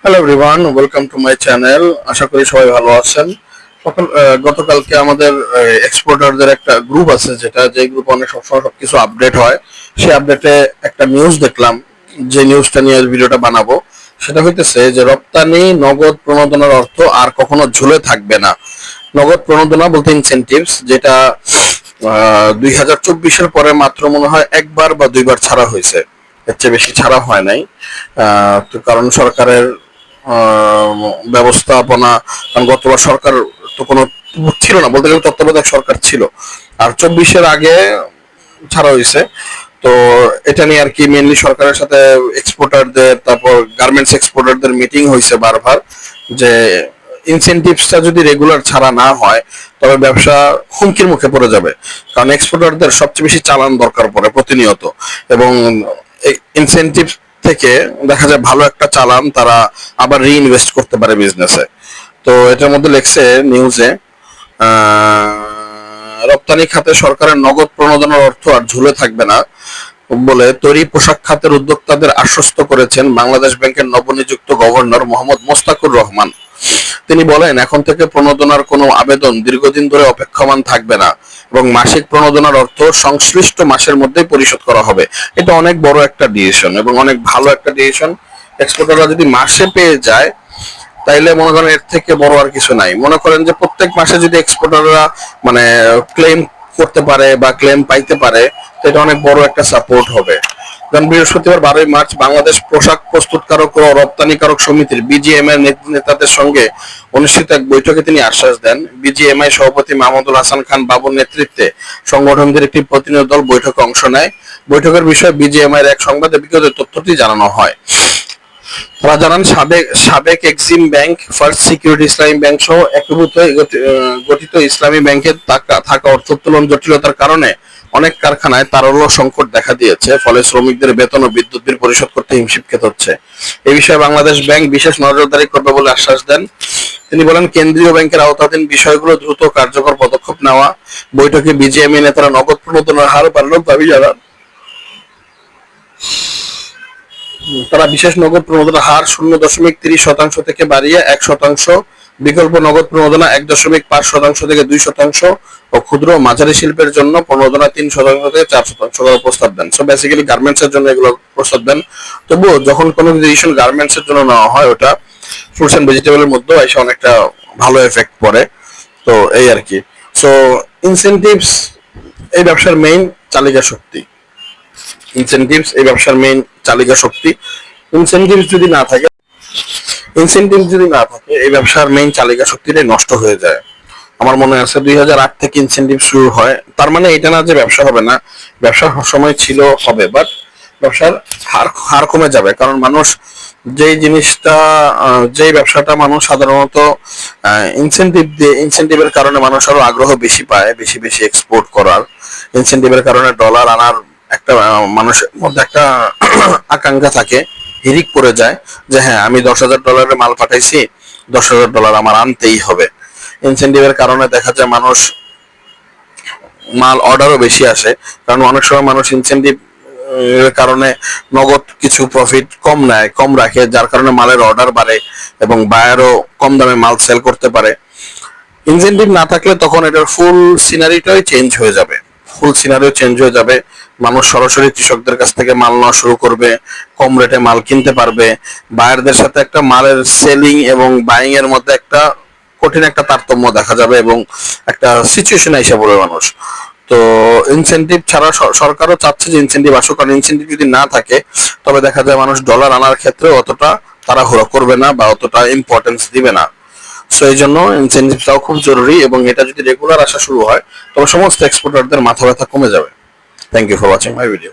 Hello everyone, welcome to my channel. আশা করি সবাই ভালো আছেন। গতকালকে আমাদের এক্সপোর্টারদের একটা গ্রুপ আছে, যে গ্রুপে অনেক সবসময় সবকিছু আপডেট হয়। সেই আপডেটে একটা নিউজ দেখলাম, যে নিউজটা নিয়ে ভিডিওটা বানাবো। সেটা হইতেছে যে রপ্তানি নগদ প্রণোদনার অর্থ আর কখনো ঝুলে থাকবে না। নগদ প্রণোদনা বলতে ইনসেনটিভস, যেটা 2024-এর পরে মাত্র মনে হয় একবার বা দুইবার ছাড়া হয়েছে, এর চেয়ে বেশি ছাড়া হয় নাই। তো কারণ সরকারের ব্যবস্থাপনা, কারণ গতবার সরকার তো কোনো ছিল না, বলতে গেলে তত্ত্বাবধায়ক সরকার ছিল, আর 24-এর আগে ছাড়া হয়েছে। তো এটা নিয়ে আর কি মেনলি সরকারের সাথে এক্সপোর্টারদের, তারপর গার্মেন্টস এক্সপোর্টারদের মিটিং হয়েছে বারবার, যে ইনসেনটিভসটা যদি রেগুলার ছাড়া না হয় তবে ব্যবসা হুমকির মুখে পড়ে যাবে। কারণ এক্সপোর্টারদের সবচেয়ে বেশি চালান দরকার পড়ে প্রতিনিয়ত, এবং ইনসেনটিভ থেকে দেখা যায় ভালো একটা চালান তারা আবার রিইনভেস্ট করতে পারে বিজনেসে। তো এটার মধ্যে লেখছে নিউজে, রপ্তানি খাতে সরকারের নগদ প্রণোদনার অর্থ আর ঝুলে থাকবে না বলে তৈরি পোশাক খাতের উদ্যোক্তাদের আশ্বস্ত করেছেন বাংলাদেশ ব্যাংকের নবনিযুক্ত গভর্নর মোহাম্মদ মোস্তাকুর রহমান। তিনি বলেন, এখন থেকে প্রণোদনার কোনো আবেদন দীর্ঘদিন ধরে অপেক্ষমান থাকবে না এবং মাসিক প্রণোদনার অর্থ সংশ্লিষ্ট মাসের মধ্যেই পরিশোধ করা হবে। এটা অনেক বড় একটা ডিসিশন এবং অনেক ভালো একটা ডিসিশন। এক্সপোর্টাররা যদি মাসে পেয়ে যায় তাইলে মনে করেন এর থেকে বড় আর কিছু নাই। মনে করেন যে প্রত্যেক মাসে যদি এক্সপোর্টাররা মানে ক্লেম করতে পারে বা ক্লেম পাইতে পারে, তো এটা অনেক বড় একটা সাপোর্ট হবে। কারণ বৃহস্পতিবার 12 মার্চ বাংলাদেশ পোশাক প্রস্তুতকারক ও রপ্তানিকারক সমিতির বিজিএমআই নেতাদের সঙ্গে অনুষ্ঠিত এক বৈঠকে তিনি আশ্বাস দেন। বিজিএমআই সভাপতি মাহমুদুল হাসান খান বাবুর নেতৃত্বে সংগঠনটির একটি প্রতিনিধি দল বৈঠকে অংশ নেয়। বৈঠকের বিষয়ে বিজিএমআই এর এক সংবাদে বিগত তথ্যটি জানানো হয়। তারা জানান, সাবেক এক্সিম ব্যাংক, ফার্স্ট সিকিউরিটি ইসলামী ব্যাংক সহ একীভূত গঠিত ইসলামী ব্যাংকের থাকা অর্থ উত্তোলন জটিলতার কারণে অনেক কারখানায় তারল্য সংকট দেখা দিয়েছে। ফলে শ্রমিকদের বেতন ও বিদ্যুৎ বিল পরিশোধ করতে হিমশিম খেতে হচ্ছে। এই বিষয়ে বাংলাদেশ ব্যাংক বিশেষ নজরদারি করবে বলে আশ্বাস দেন। তিনি বলেন, কেন্দ্রীয় ব্যাংকের আওতাধীন বিষয়গুলো দ্রুত কার্যকর পদক্ষেপ নেওয়া। বৈঠকে বিজিএমআই নেতারা নগদ প্রণোদনার হার বাড়ানোর দাবি জানান। তারা বিশেষ নগদ প্রণোদনা হার 0.30% থেকে বাড়িয়ে 1%, বিকল্প নগদ প্রণোদনা 1.5% থেকে 2% ও ক্ষুদ্র ও মাঝারি শিল্পের জন্য প্রণোদনা 3% থেকে 4% করার প্রস্তাব দেন। সো বেসিক্যালি গার্মেন্টস এর জন্য এগুলো প্রস্তাব দেন। তবুও যখন কোনো ডিসিশন গার্মেন্টস এর জন্য নেওয়া হয়, ওটা ফ্রুটস এন্ড ভেজিটেবলের মধ্যেও এসে অনেকটা ভালো এফেক্ট পড়ে। তো এই আর কি। সো ইনসেনটিভস এই ব্যবসার মেইন চালিকা শক্তি। ইনসেনটিভস এই ব্যবসার মেইন চালিকা শক্তি। ইনসেনটিভস যদি না থাকে এই ব্যবসার মেইন চালিকা শক্তিটাই নষ্ট হয়ে যায়। আমার মনে আছে 2008 থেকে ইনসেনটিভ শুরু হয়। তার মানে এটা না যে ব্যবসা হবে না, ব্যবসা সময় ছিল, হবে, বাট ব্যবসার হার কমে যাবে। কারণ মানুষ যেই ব্যবসাটা মানুষ সাধারণত ইনসেনটিভের কারণে মানুষ আরো আগ্রহ বেশি পায়, বেশি বেশি এক্সপোর্ট করার। ইনসেনটিভের কারণে ডলার আনার একটা মানুষের মধ্যে একটা আকাঙ্ক্ষা থাকে, হিরিক পড়ে যায় যে হ্যাঁ, আমি $10,000 মাল পাঠাইছি, $10,000 আমার আনতেই হবে। ইনসেনটিভের কারণে দেখা যায় মানুষ মাল অর্ডারও বেশি আসে, কারণ অনেক সময় মানুষ ইনসেনটিভ এর কারণে নগদ কিছু প্রফিট কম রাখে, যার কারণে মালের অর্ডার বাড়ে এবং বায়ারও কম দামে মাল সেল করতে পারে। ইনসেনটিভ না থাকলে তখন এটার ফুল সিনারিটাই চেঞ্জ হয়ে যাবে। মানুষ সরাসরি কৃষকদের কাছ থেকে মাল নেওয়া শুরু করবে, কম রেটে মাল কিনতে পারবে। বায়ারদের সাথে একটা মালের সেলিং এবং বাইং এর মধ্যে একটা কঠিন একটা তারতম্য দেখা যাবে এবং একটা সিচুয়েশন এসে পড়বে মানুষ। তো ইনসেনটিভ ছাড়া সরকারও চাচ্ছে যে ইনসেনটিভ আসুক, কারণ ইনসেনটিভ যদি না থাকে তবে দেখা যায় মানুষ ডলার আনার ক্ষেত্রে অতটা তাড়াহুড়ো করবে না বা অতটা ইম্পর্টেন্স দিবে না। সো এই জন্য ইনসেনটিভটাও খুব জরুরি, এবং এটা যদি রেগুলার আসা শুরু হয় তবে সমস্ত এক্সপোর্টারদের মাথা ব্যথা কমে যাবে। Thank you for watching my video.